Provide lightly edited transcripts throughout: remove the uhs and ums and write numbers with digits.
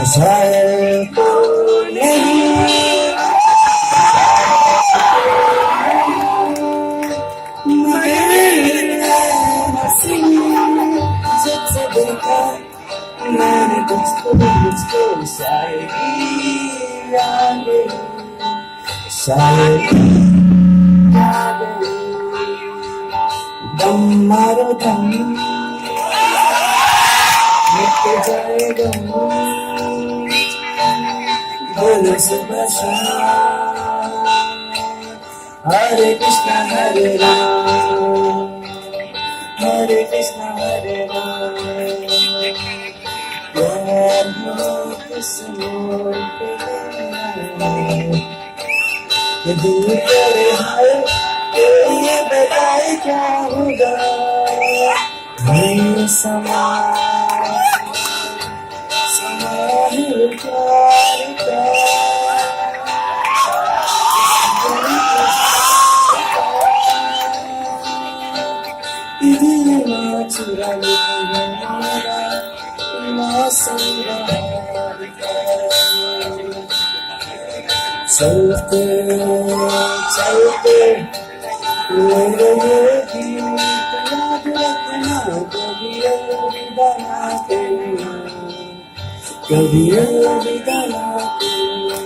शायर तो नहीं मगर हंसी जब से देखा मैंने तुझको शायरी आ गई शायरी आ गई दम मारो दम मिट जाएगा बोलो सुबह शाम हरे कृष्णा हरे राम हरे कृष्णा हरे राम प्यार हो किस्मों पे दिल करे हाय ये बताए क्या होगा ये समा प्यार का दिल चुरा लेगा मौसम चलते चलते मेरे ये गीत याद रखना कभी अलविदा ना कहना कभी अलविदा ना कहना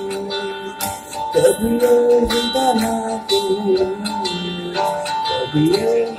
कभी अलविदा ना कहना कभी